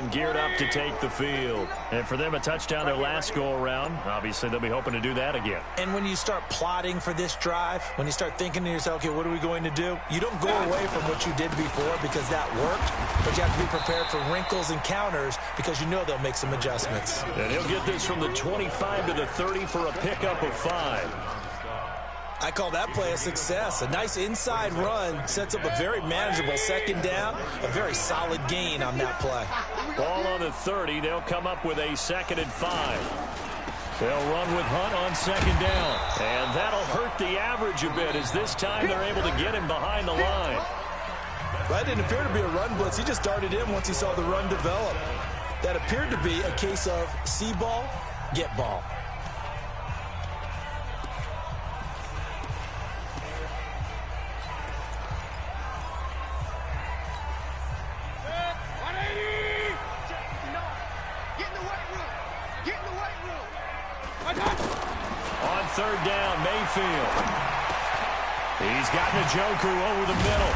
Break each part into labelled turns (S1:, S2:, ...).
S1: them geared up to take the field. And for them, a touchdown their last go-around. Obviously, they'll be hoping to do that again.
S2: And when you start plotting for this drive, when you start thinking to yourself, okay, what are we going to do? You don't go away from what you did before because that worked, but you have to be prepared for wrinkles and counters because you know they'll make some adjustments.
S1: And he'll get this from the 25 to the 30 for a pickup of 5.
S2: I call that play a success. A nice inside run sets up a very manageable second down, a very solid gain on that play.
S1: Ball on the 30. They'll come up with a 2nd and 5. They'll run with Hunt on 2nd down. And that'll hurt the average a bit as this time they're able to get him behind the line.
S2: That didn't appear to be a run blitz. He just darted in once he saw the run develop. That appeared to be a case of see ball, get ball.
S1: On 3rd down, Mayfield. He's got Njoku over the middle.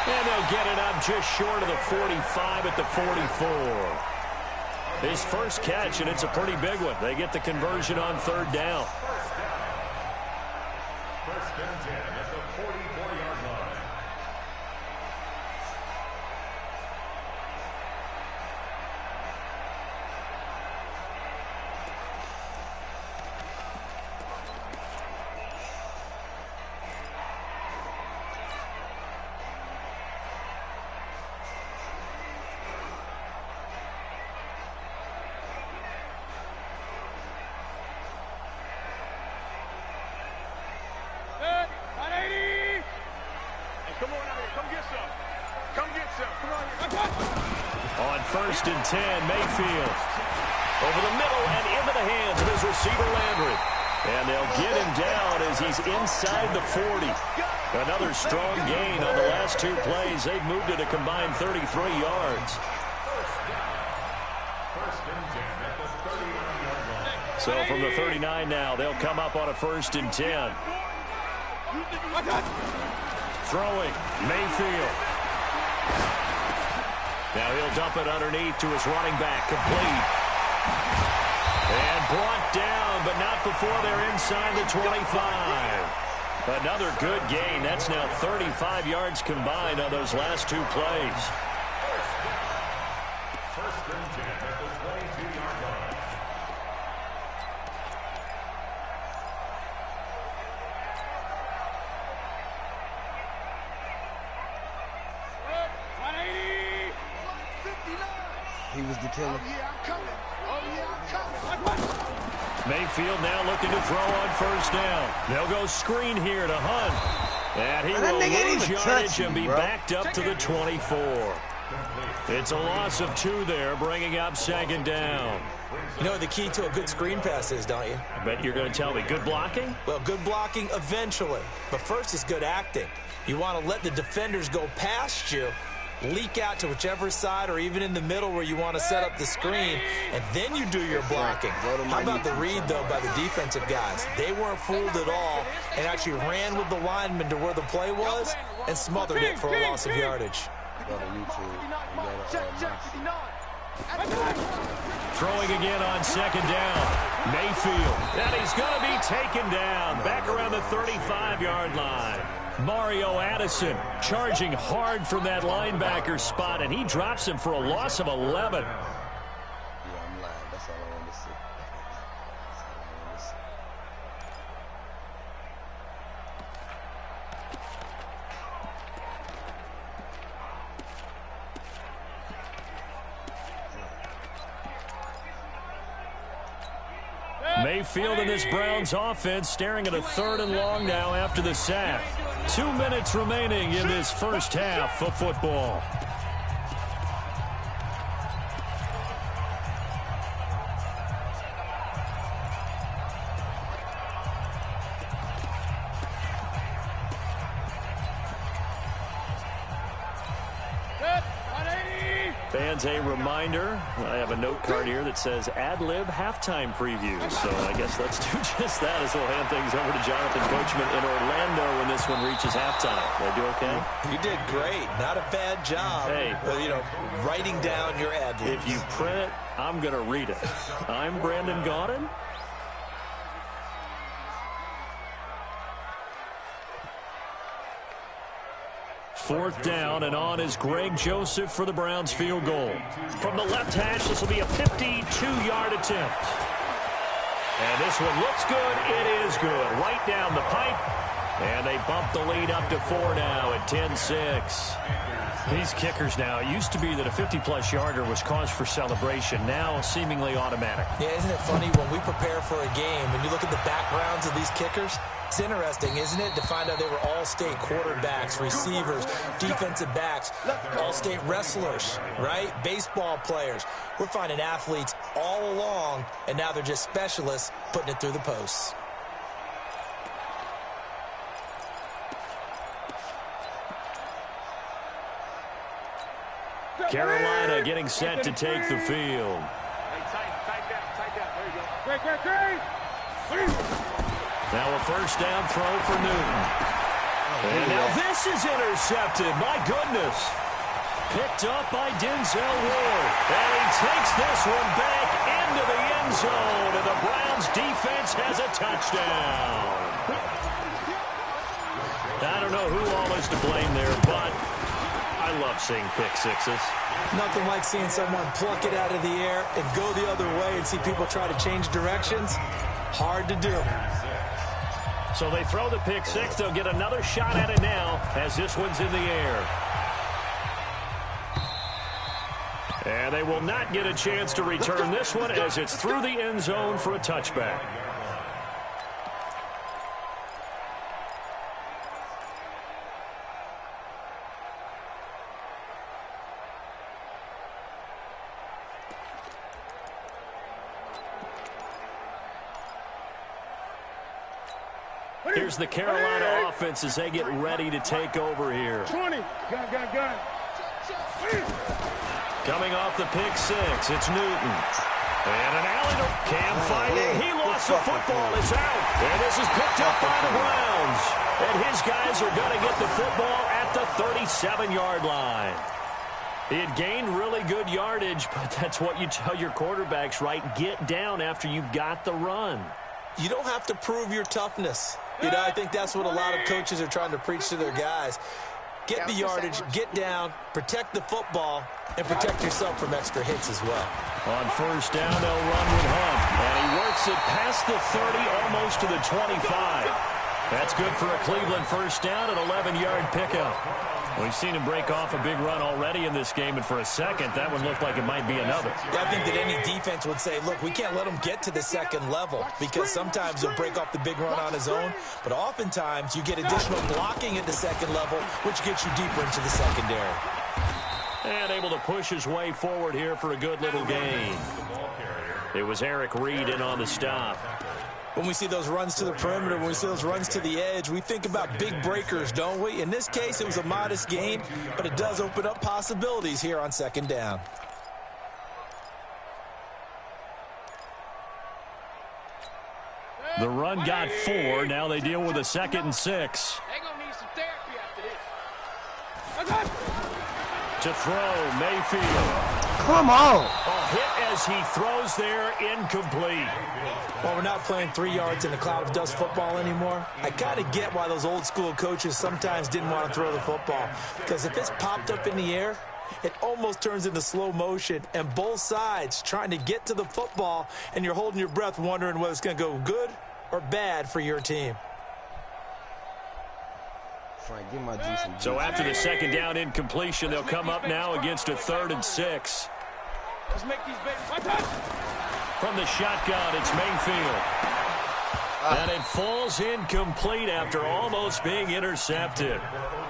S1: And they'll get it up just short of the 45 at the 44. His first catch, and it's a pretty big one. They get the conversion on 3rd down.
S3: First and 10 at the 44-yard line.
S1: On 1st and 10, Mayfield. Over the middle and into the hands of his receiver, Landry. And they'll get him down as he's inside the 40. Another strong gain on the last 2 plays. They've moved it a combined 33 yards. So from the 39 now, they'll come up on a 1st and 10. Throwing, Mayfield. Now he'll dump it underneath to his running back, complete. And brought down, but not before they're inside the 25. Another good gain. That's now 35 yards combined on those last 2 plays.
S3: First and 10 at the 22-yard line.
S4: He was the killer.
S1: Mayfield now looking to throw on 1st down. They'll go screen here to Hunt. And he will lose yardage and be backed up to the 24. It's a loss of 2 there, bringing up 2nd down.
S2: You know what the key to a good screen pass is, don't you?
S1: I bet you're going to tell me good blocking?
S2: Well, good blocking eventually. But first is good acting. You want to let the defenders go past you, leak out to whichever side or even in the middle where you want to set up the screen, and then you do your blocking. How about the read, though, by the defensive guys? They weren't fooled at all and actually ran with the lineman to where the play was and smothered it for a loss of yardage.
S1: Throwing again on 2nd down. Mayfield. And he's going to be taken down back around the 35-yard line. Mario Addison charging hard from that linebacker spot, and he drops him for a loss of 11.
S4: Yeah, I'm lying. That's all I want to see.
S1: Mayfield and this Browns offense staring at a 3rd and long now after the sack. 2 minutes remaining in this first half of football. fans, a reminder. I have a note card here that says ad-lib halftime preview. So I guess let's do just that as we'll hand things over to Jonathan Coachman in Orlando when this one reaches halftime. Did I do okay?
S2: You did great. Not a bad job.
S1: Hey.
S2: Writing down your ad-libs.
S1: If you print it, I'm going to read it. I'm Brandon Gaudin. Fourth down, and on is Greg Joseph for the Browns field goal. From the left hash, this will be a 52-yard attempt. And this one looks good. It is good. Right down the pipe. And they bump the lead up to 4 now at 10-6. These kickers now, it used to be that a 50-plus yarder was cause for celebration. Now seemingly automatic.
S2: Yeah, isn't it funny when we prepare for a game, when you look at the backgrounds of these kickers, it's interesting, isn't it, to find out they were all-state quarterbacks, receivers, defensive backs, all-state wrestlers, right? Baseball players. We're finding athletes all along, and now they're just specialists putting it through the posts.
S1: Carolina getting set to take the field. Now a first down throw for Newton. And now this is intercepted. My goodness. Picked up by Denzel Ward. And he takes this one back into the end zone. And the Browns defense has a touchdown. I don't know who all is to blame there, but I love seeing pick sixes.
S2: Nothing like seeing someone pluck it out of the air and go the other way and see people try to change directions. Hard to do.
S1: So they throw the pick six. They'll get another shot at it now as this one's in the air. And they will not get a chance to return this one as it's through the end zone for a touchback. Here's the Carolina offense as they get ready to take over here.
S5: 20. Gun.
S1: Coming off the pick six, it's Newton. And an alley to Cam fighting. He lost the football. It's out. And this is picked up by the Browns. And his guys are going to get the football at the 37-yard line. He had gained really good yardage, but that's what you tell your quarterbacks, right? Get down after you've got the run.
S2: You don't have to prove your toughness. I think that's what a lot of coaches are trying to preach to their guys. Get the yardage, get down, protect the football, and protect yourself from extra hits as well.
S1: On first down, they'll run with Hunt. And he works it past the 30, almost to the 25. That's good for a Cleveland first down, an 11-yard pickup. We've seen him break off a big run already in this game, and for a second, that one looked like it might be another.
S2: Yeah, I think that any defense would say, look, we can't let him get to the second level because sometimes he'll break off the big run on his own, but oftentimes you get additional blocking at the second level, which gets you deeper into the secondary.
S1: And able to push his way forward here for a good little gain. It was Eric Reed in on the stop.
S2: When we see those runs to the perimeter, when we see those runs to the edge, we think about big breakers, don't we? In this case, it was a modest gain, but it does open up possibilities here on second down.
S1: The run got 4. Now they deal with a 2nd and 6.
S5: They're going to need some therapy after this.
S1: To throw, Mayfield.
S4: Come on.
S1: A hit as he throws there, incomplete.
S2: Well, we're not playing 3 yards in a cloud of dust football anymore. I kind of get why those old school coaches sometimes didn't want to throw the football. Because if it's popped up in the air, it almost turns into slow motion. And both sides trying to get to the football, and you're holding your breath wondering whether it's going to go good or bad for your team.
S4: Frank, give my juice and
S1: So after the 2nd down incompletion, they'll come up now against a 3rd and 6.
S5: Let's make these babies.
S1: From the shotgun, it's Mayfield. And it falls incomplete after almost being intercepted.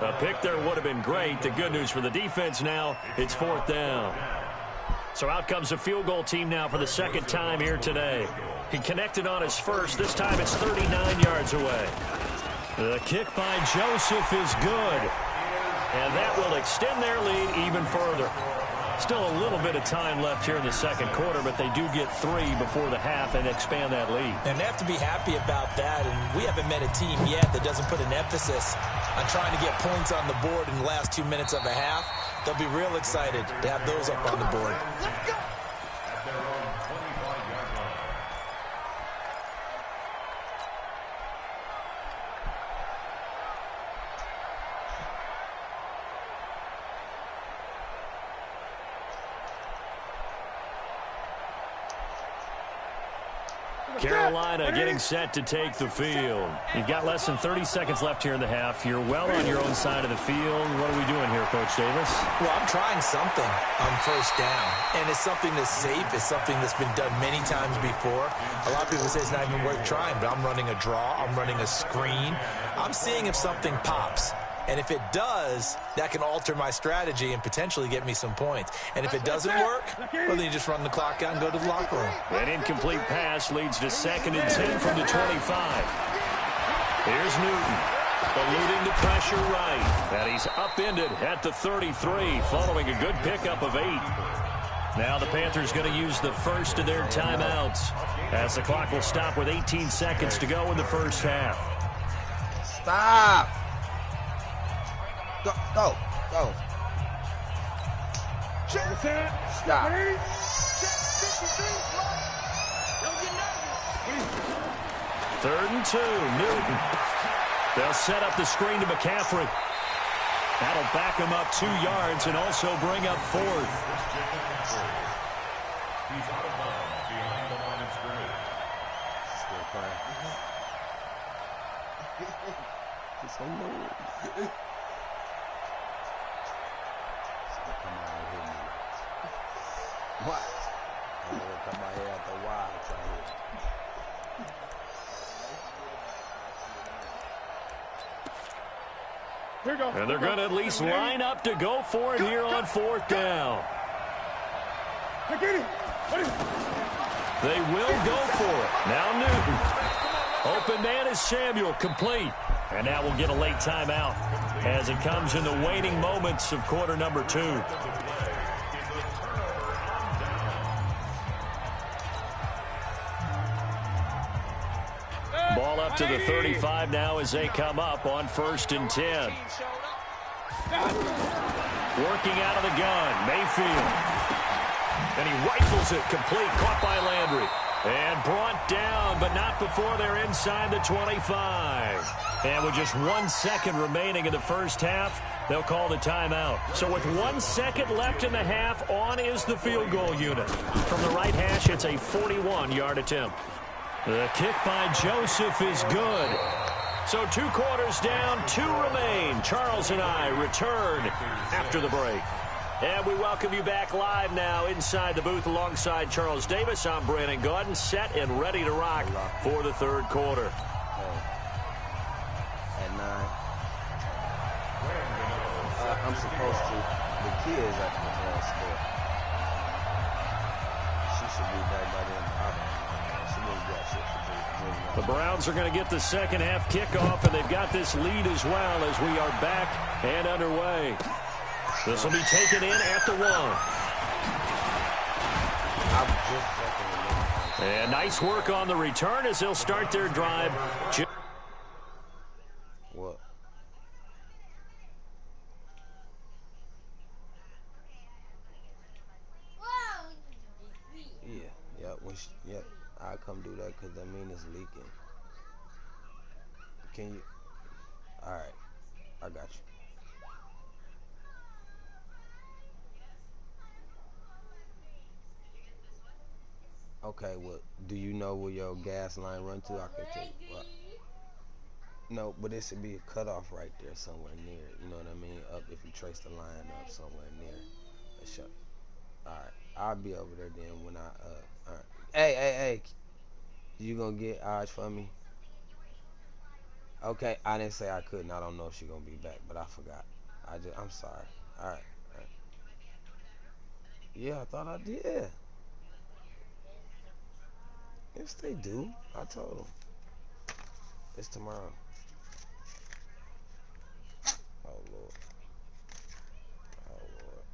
S1: A pick there would have been great. The good news for the defense now, it's 4th down. So out comes the field goal team now for the 2nd time here today. He connected on his first. This time it's 39 yards away. The kick by Joseph is good. And that will extend their lead even further. Still a little bit of time left here in the second quarter, but they do get 3 before the half and expand that lead.
S2: And they have to be happy about that, and we haven't met a team yet that doesn't put an emphasis on trying to get points on the board in the last 2 minutes of a half. They'll be real excited to have those up on the board.
S3: At their own 25-yard line.
S1: Carolina getting set to take the field. You've got less than 30 seconds left here in the half. You're well on your own side of the field. What are we doing here, Coach Davis?
S2: Well, I'm trying something on first down, and it's something that's safe. It's something that's been done many times before. A lot of people say it's not even worth trying, but I'm running a draw. I'm running a screen. I'm seeing if something pops. And if it does, that can alter my strategy and potentially get me some points. And if it doesn't work, well, then you just run the clock out and go to the locker room.
S1: An incomplete pass leads to 2nd and 10 from the 25. Here's Newton, eluding the pressure right. And he's upended at the 33, following a good pickup of 8. Now the Panthers going to use the first of their timeouts, as the clock will stop with 18 seconds to go in the first half.
S4: Stop. Go. Stop.
S1: 3rd and 2, Newton. They'll set up the screen to McCaffrey. That'll back him up 2 yards and also bring up 4th.
S3: He's out of bounds behind the line of scrimmage.
S4: Still crying. He's so low. Come out and hit me. What? I'm gonna come out here after a while.
S5: Here you go.
S1: And they're going to at least line up to go for it here on 4th down.
S5: Get it.
S1: They will go for it. Now Newton. Open man is Samuel, complete. And now we'll get a late timeout as it comes in the waning moments of quarter number 2. Ball up to the 35 now as they come up on 1st and 10. Working out of the gun, Mayfield. And he rifles it complete, caught by Landry. And brought down, but not before they're inside the 25. And with just 1 second remaining in the first half, they'll call the timeout. So with 1 second left in the half, on is the field goal unit. From the right hash, it's a 41-yard attempt. The kick by Joseph is good. So 2 quarters down, 2 remain. Charles and I return after the break. And we welcome you back live now inside the booth alongside Charles Davis. I'm Brandon Gaudin, set and ready to rock for the 3rd quarter.
S4: At 9. I'm supposed to. The kids at the store. She should be back by then. She wouldn't get shit for
S1: The Browns are going to get the second half kickoff, and they've got this lead as well as we are back and underway. This will be taken in at the 1. And nice work on the return as they'll start their drive.
S4: What? Yeah, I'll come do that because that mean it's leaking. Can you? All right, I got you. Okay, well, do you know where your gas line run to? I can tell you. Well, no, but it should be a cutoff right there somewhere near. You know what I mean? Up if you trace the line up somewhere near. All right, I'll be over there then when I all right. Hey, you gonna get eyes for me? Okay, I didn't say I couldn't. I don't know if she's gonna be back, but I forgot. I'm sorry. All right. Yeah, I thought I did. Yes, they do. I told them. It's tomorrow. Oh, Lord.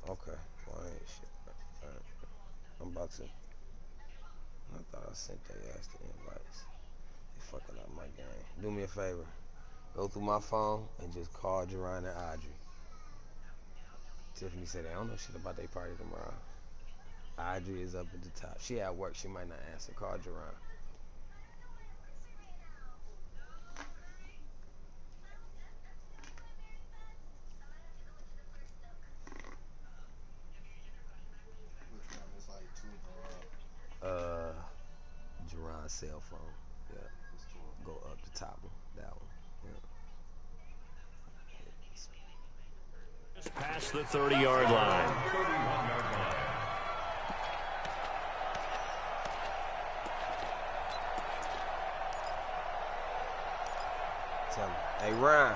S4: Okay. Well, I ain't shit. I'm about to. I thought I sent their ass the invites. They fucking up my game. Do me a favor. Go through my phone and just call Jerron and Audrey. Tiffany said, I don't know shit about their party tomorrow. Audrey is up at the top. She at work. She might not answer. Call Jerron. Jerron's cell phone. Yeah. Go up the top one. That one. Yeah.
S1: Just past the 30-yard line.
S4: Tell him. Hey, Ryan.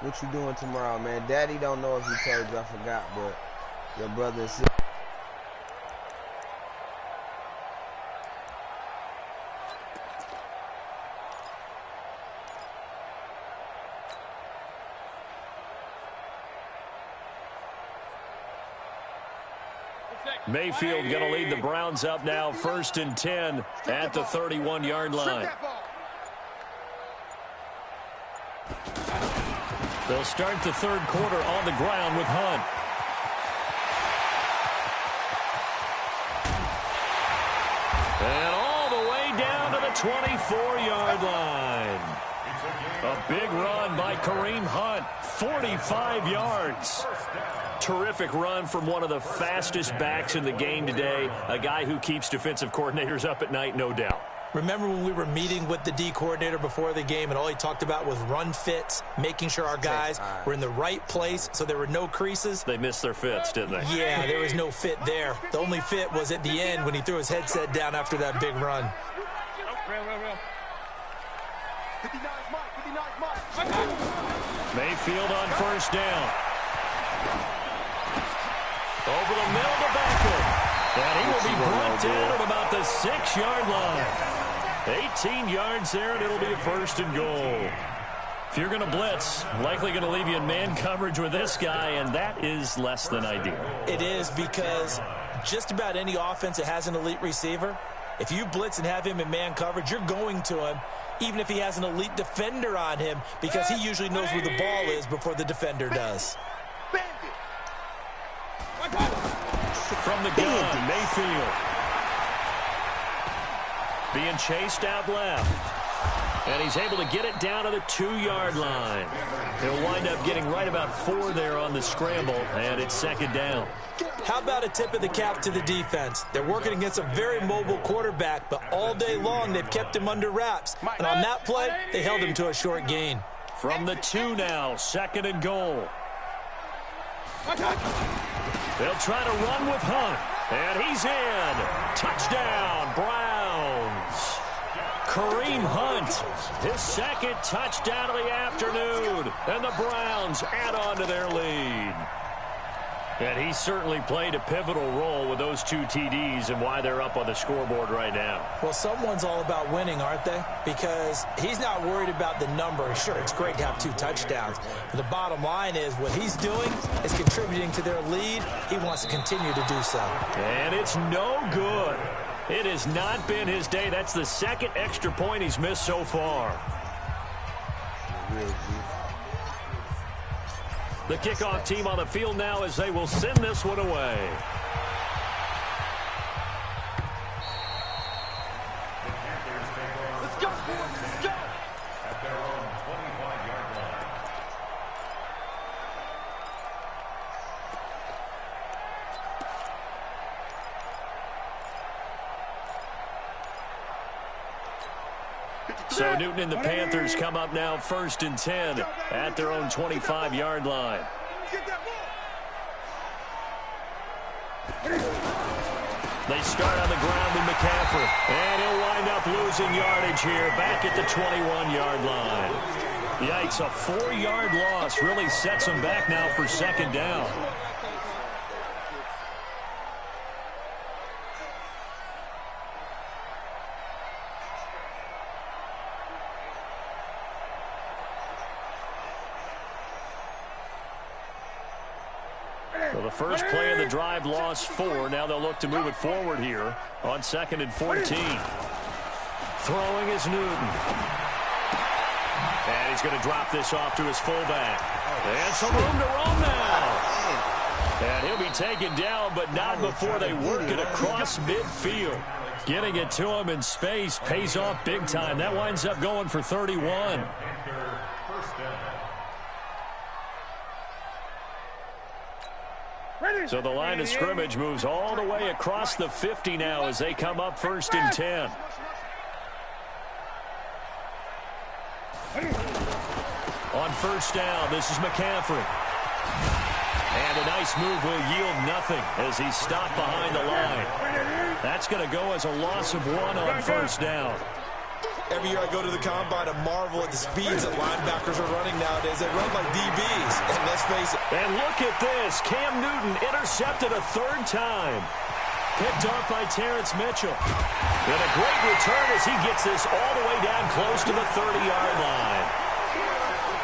S4: What you doing tomorrow, man? Daddy don't know if he told you. I forgot, but your brother and sister.
S1: Mayfield going to lead the Browns up now, 1st and 10 at the 31-yard line. They'll start the third quarter on the ground with Hunt. And all the way down to the 24-yard line. A big run by Kareem Hunt, 45 yards. Terrific run from one of the fastest backs in the game today, a guy who keeps defensive coordinators up at night, no doubt.
S2: Remember when we were meeting with the D coordinator before the game and all he talked about was run fits, making sure our guys were in the right place so there were no creases?
S1: They missed their fits, didn't they?
S2: Yeah, there was no fit there. The only fit was at the end when he threw his headset down after that big run.
S1: Mayfield on 1st down. Over the middle to Beckham. And he will be brought down at about the 6-yard line. 18 yards there, and it'll be a 1st and goal. If you're going to blitz, likely going to leave you in man coverage with this guy, and that is less than ideal.
S2: It is, because just about any offense that has an elite receiver, if you blitz and have him in man coverage, you're going to him, even if he has an elite defender on him, because he usually knows where the ball is before the defender does.
S1: From the gun, Mayfield. Being chased out left. And he's able to get it down to the 2-yard line. He'll wind up getting right about 4 there on the scramble, and it's 2nd down.
S2: How about a tip of the cap to the defense? They're working against a very mobile quarterback, but all day long they've kept him under wraps. And on that play, they held him to a short gain.
S1: From the 2 now, 2nd and goal. They'll try to run with Hunt, and he's in. Touchdown, Browns. Kareem Hunt, his 2nd touchdown of the afternoon, and the Browns add on to their lead. And he certainly played a pivotal role with those 2 TDs and why they're up on the scoreboard right now.
S2: Well, someone's all about winning, aren't they? Because he's not worried about the number. Sure, it's great to have 2 touchdowns. But the bottom line is what he's doing is contributing to their lead. He wants to continue to do so.
S1: And it's no good. It has not been his day. That's the 2nd extra point he's missed so far. The kickoff team on the field now as they will send this one away.
S5: Let's go, let's go.
S3: At their own 25-yard line.
S1: So Newton and the Panthers come up now 1st and 10 at their own 25-yard line. They start on the ground with McCaffrey, and he'll wind up losing yardage here back at the 21-yard line. Yikes, a 4-yard loss really sets him back now for 2nd down. Well, the first play of the drive lost 4. Now they'll look to move it forward here on 2nd and 14. Throwing is Newton. And he's going to drop this off to his fullback. And some room to roam now. And he'll be taken down, but not before they work it across midfield. Getting it to him in space pays off big time. That winds up going for 31. So the line of scrimmage moves all the way across the 50 now as they come up 1st and 10. On 1st down, this is McCaffrey. And a nice move will yield nothing as he's stopped behind the line. That's going to go as a loss of 1 on 1st down.
S2: Every year I go to the combine and marvel at the speeds that linebackers are running nowadays. They run like DBs, and let's face it.
S1: And look at this. Cam Newton intercepted a 3rd time. Picked off by Terrence Mitchell. And a great return as he gets this all the way down close to the 30-yard line.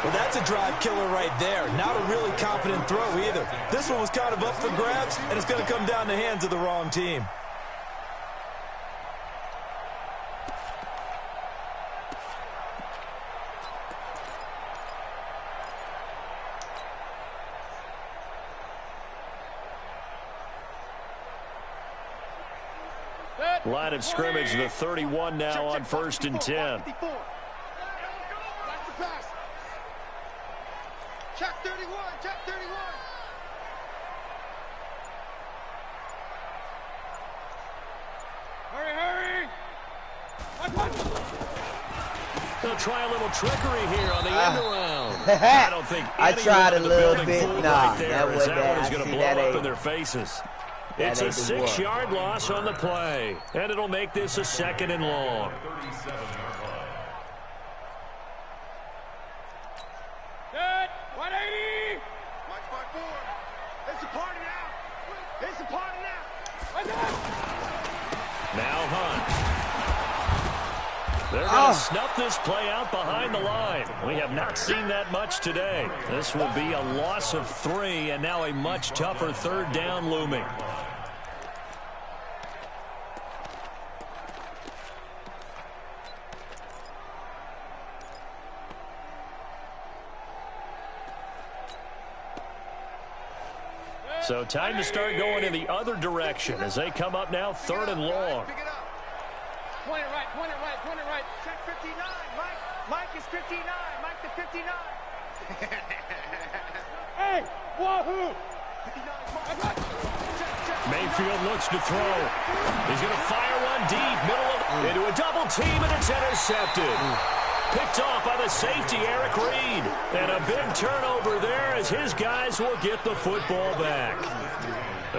S2: Well, that's a drive killer right there. Not a really confident throw either. This one was kind of up for grabs, and it's going to come down the hands of the wrong team.
S1: Line of scrimmage, the 31 now on 1st and 10.
S5: Check 31, check 31. Hurry, hurry.
S1: They'll try a little trickery here on the end around. I don't think
S4: I tried a little bit.
S1: Nah,
S4: that
S1: one is going to blow up in their faces. It's a 6-yard loss on the play, and it'll make this a 2nd and long.
S5: Good. 180. Watch my 4. It's a party now. It's a party now.
S1: Now Hunt. They're going to snuff this play out behind the line. We have not seen that much today. This will be a loss of 3, and now a much tougher 3rd down looming. So time to start going in the other direction as they come up now 3rd and long.
S5: Pick it up. Point it right, point it right, point it right. Check 59, Mike. Mike is 59. Mike the 59. Hey, wahoo! 59,
S1: Mayfield looks to throw. He's going to fire one deep, middle of into a double team, and it's intercepted. Picked off by the safety, Eric Reed. And a big turnover there as his guys will get the football back.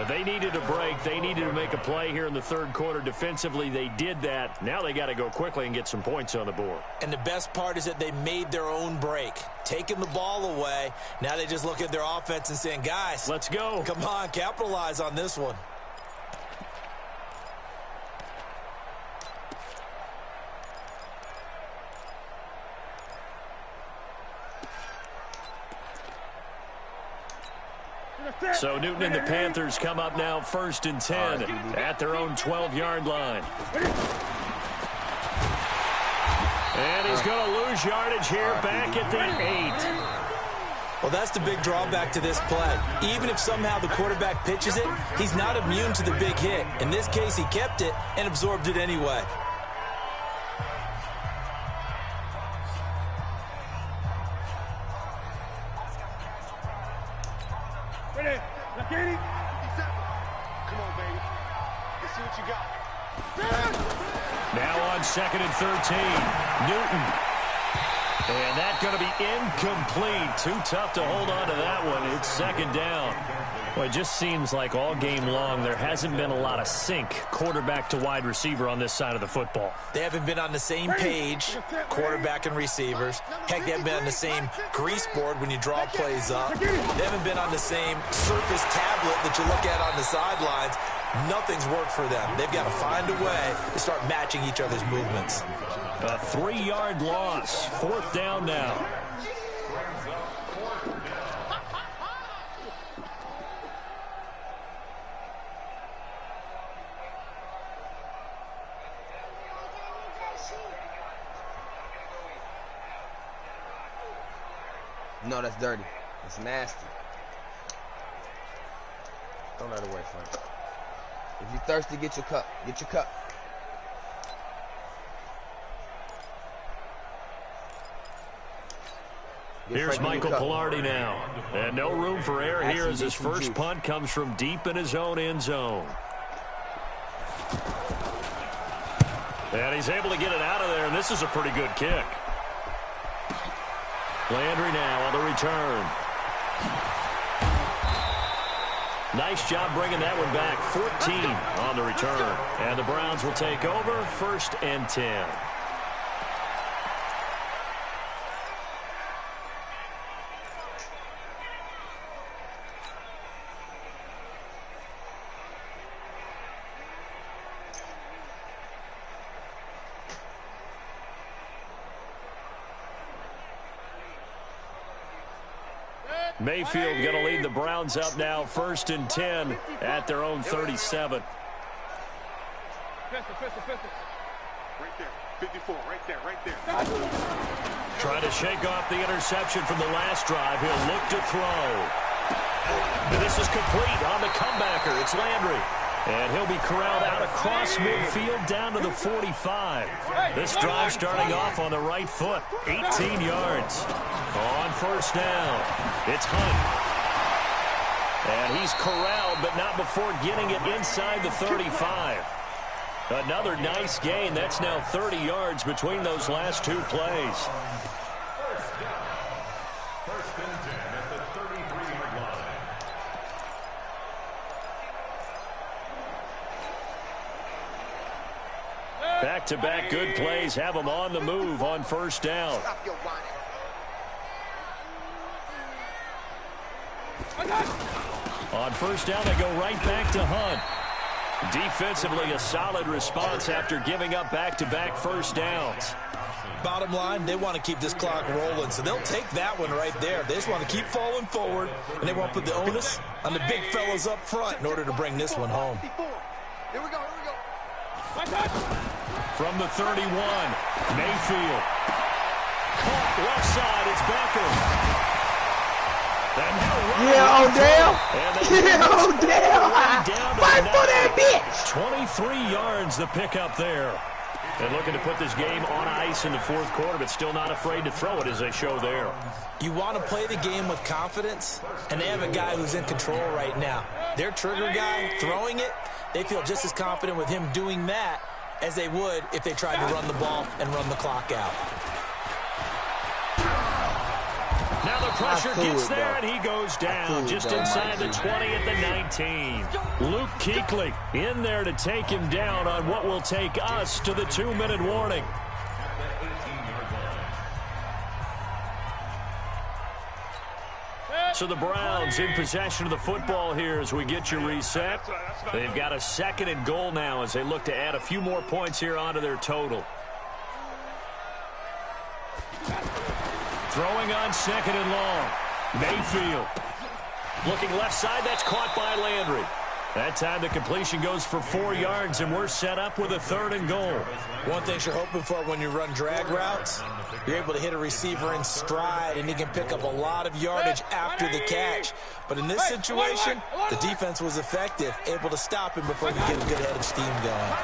S1: They needed a break. They needed to make a play here in the 3rd quarter. Defensively, they did that. Now they got to go quickly and get some points on the board.
S2: And the best part is that they made their own break. Taking the ball away. Now they just look at their offense and saying, guys,
S1: let's go.
S2: Come on, capitalize on this one.
S1: So Newton and the Panthers come up now 1st and 10 at their own 12-yard line. And he's going to lose yardage here back at the 8.
S2: Well, that's the big drawback to this play. Even if somehow the quarterback pitches it, he's not immune to the big hit. In this case, he kept it and absorbed it anyway.
S1: Now on 2nd and 13, Newton. And that's going to be incomplete. Too tough to hold on to that one. It's 2nd down. Well, it just seems like all game long there hasn't been a lot of sync quarterback to wide receiver on this side of the football.
S2: They haven't been on the same page, quarterback and receivers. Heck, they haven't been on the same grease board when you draw plays up. They haven't been on the same surface tablet that you look at on the sidelines. Nothing's worked for them. They've got to find a way to start matching each other's movements.
S1: A 3-yard loss. 4th down now.
S4: No, that's dirty. That's nasty. Throw that away, Frank. If you're thirsty, get your cup. Get your cup.
S1: Here's Michael Pilardi now. And no room for error here as his first punt comes from deep in his own end zone. And he's able to get it out of there, and this is a pretty good kick. Landry now on the return. Nice job bringing that one back. 14 on the return. And the Browns will take over 1st and 10. Mayfield going to lead the Browns up now, 1st and 10 at their own 37.
S5: Right there, 54, right there.
S1: Trying to shake off the interception from the last drive. He'll look to throw. And this is complete on the comebacker. It's Landry. And he'll be corralled out across midfield down to the 45. This drive starting off on the right foot. 18 yards. On 1st down, it's Hunt. And he's corralled, but not before getting it inside the 35. Another nice gain. That's now 30 yards between those last two plays.
S3: First and 10 at the 33-yard line.
S1: Back-to-back good plays have them on the move on 1st down. On 1st down, they go right back to Hunt. Defensively, a solid response after giving up back-to-back 1st downs.
S2: Bottom line, they want to keep this clock rolling, so they'll take that one right there. They just want to keep falling forward, and they want to put the onus on the big fellas up front in order to bring this one home.
S5: Here we go.
S1: From the 31, Mayfield. Caught left side, it's Becker.
S4: Yeah, Odell. Yeah, Odell. Fight for that bitch.
S1: 23 yards the pickup there. And looking to put this game on ice in the 4th quarter, but still not afraid to throw it as they show there.
S2: You want to play the game with confidence, and they have a guy who's in control right now. Their trigger guy throwing it, they feel just as confident with him doing that as they would if they tried to run the ball and run the clock out.
S1: Now the pressure gets there, and he goes down just inside the 20 at the 19. Luke Kuechly in there to take him down on what will take us to the 2-minute warning. So the Browns in possession of the football here as we get you reset. They've got a 2nd and goal now as they look to add a few more points here onto their total. Throwing on 2nd and long. Mayfield. Looking left side, that's caught by Landry. That time the completion goes for 4 yards, and we're set up with a 3rd and goal.
S2: One thing you're hoping for when you run drag routes, you're able to hit a receiver in stride, and he can pick up a lot of yardage after the catch. But in this situation, the defense was effective, able to stop him before he could get a good head of steam going.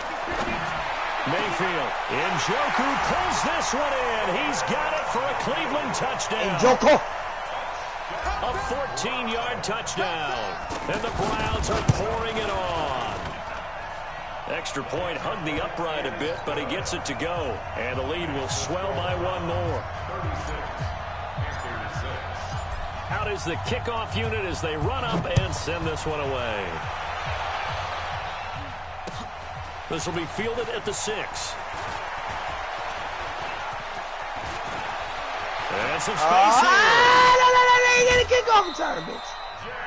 S1: Mayfield. Njoku pulls this one in. He's got it for a Cleveland touchdown.
S4: Njoku.
S1: A 14-yard touchdown. And the Browns are pouring it on. Extra point hugged the upright a bit, but he gets it to go. And the lead will swell by one more. Out is the kickoff unit as they run up and send this one away. This will be fielded at the 6. And some space here.
S4: Kickoff return, bitch.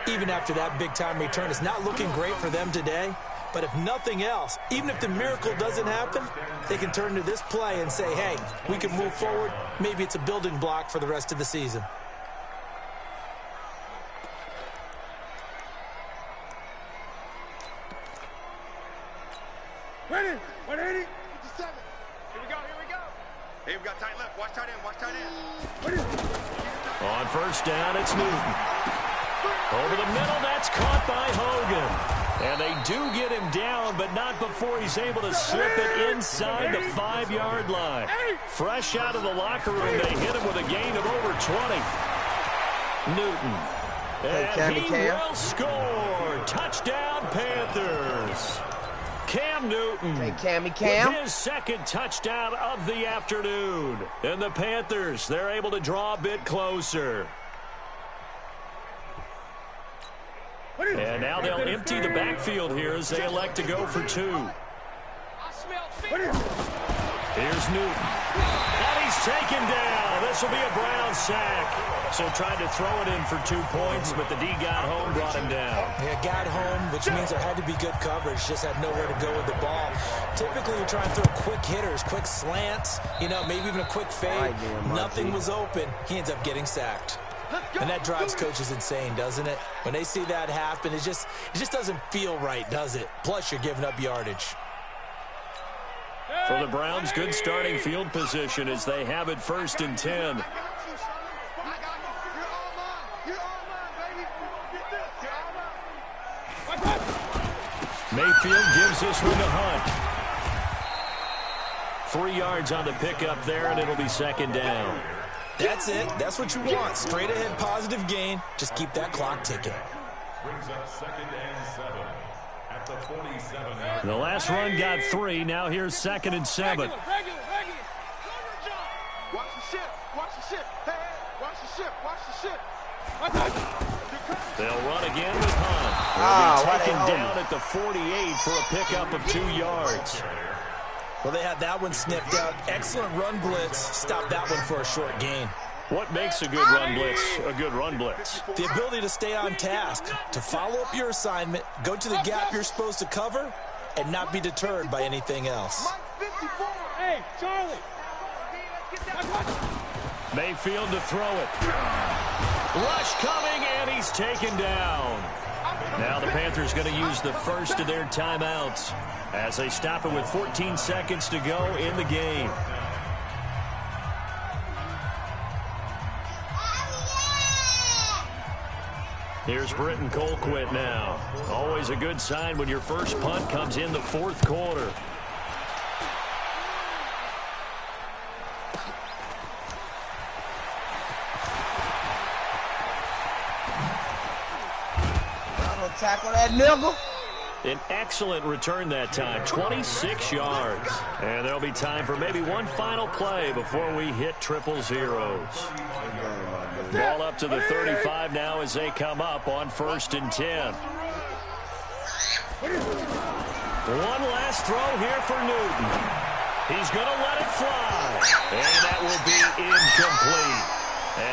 S2: Even after that big-time return, it's not looking great for them today. But if nothing else, even if the miracle doesn't happen, they can turn to this play and say, hey, we can move forward. Maybe it's a building block for the rest of the season.
S5: Ready? 180. 57. Here we go. Hey, we got tight left. Watch tight end. Watch tight end.
S1: On first down, it's Newton. Over the middle, that's caught by Hogan. And they do get him down, but not before he's able to slip it inside the 5-yard line. Fresh out of the locker room, they hit him with a gain of over 20. Newton. And he will score. Touchdown, Panthers. Cam Newton.
S4: Hey, Cam.
S1: With his second touchdown of the afternoon. And the Panthers, they're able to draw a bit closer. And now they'll empty the backfield here as they elect to go for 2. Here's Newton. And he's taken down. This will be a Brown sack. So tried to throw it in for 2 points, but the D got home, brought him down.
S2: Yeah, got home, which means there had to be good coverage. Just had nowhere to go with the ball. Typically, you try and throw quick hitters, quick slants, maybe even a quick fade. Nothing was open. He ends up getting sacked. And that drives coaches insane, doesn't it? When they see that happen, it just doesn't feel right, does it? Plus, you're giving up yardage.
S1: For the Browns, good starting field position as they have it 1st and 10. Mayfield gives this one to Hunt. 3 yards on the pickup there, and it'll be 2nd down.
S2: That's it. That's what you want. Straight ahead, positive gain. Just keep that clock ticking.
S3: Brings up 2nd and 7 at the 47-yard.
S1: The last run got 3. Now here's 2nd and 7.
S5: Watch the ship. Watch the ship. Hey, watch the ship. Watch the ship.
S1: They'll run again with Hunt. They'll be taken down at the 48 for a pickup of 2 yards.
S2: Well, they had that one sniffed out. Excellent run blitz. Stop that one for a short gain.
S1: What makes a good run blitz a good run blitz?
S2: The ability to stay on task, to follow up your assignment, go to the gap you're supposed to cover, and not be deterred by anything else.
S5: Hey, Charlie.
S1: Mayfield to throw it. Rush coming, and he's taken down. Now the Panthers going to use the first of their timeouts as they stop it with 14 seconds to go in the game. Here's Britton Colquitt now. Always a good sign when your first punt comes in the 4th quarter.
S4: Tackle that nigga.
S1: An excellent return that time, 26 yards. And there'll be time for maybe one final play before we hit 000. Ball up to the 35 now as they come up on 1st and 10. One last throw here for Newton. He's going to let it fly. And that will be incomplete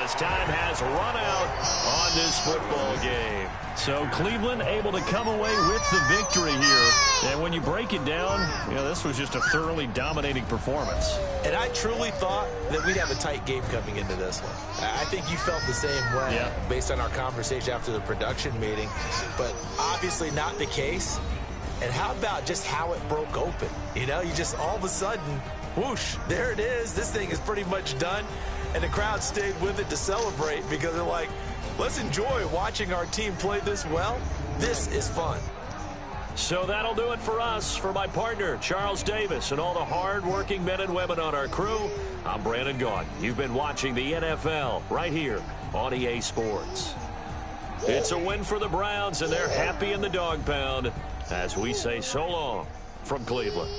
S1: as time has run out on this football game. So Cleveland able to come away with the victory here. And when you break it down, this was just a thoroughly dominating performance.
S2: And I truly thought that we'd have a tight game coming into this one. I think you felt the same way based on our conversation after the production meeting. But obviously not the case. And how about just how it broke open? You just all of a sudden, whoosh, there it is. This thing is pretty much done. And the crowd stayed with it to celebrate because they're like, let's enjoy watching our team play this well. This is fun.
S1: So that'll do it for us. For my partner, Charles Davis, and all the hard-working men and women on our crew, I'm Brandon Gaudin. You've been watching the NFL right here on EA Sports. It's a win for the Browns, and they're happy in the dog pound as we say so long from Cleveland.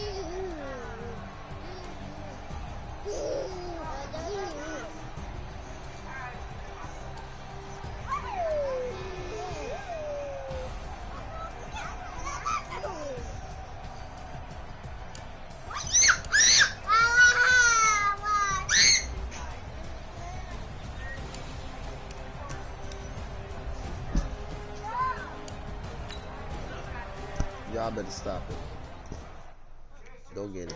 S4: Y'all better stop it. Go get it.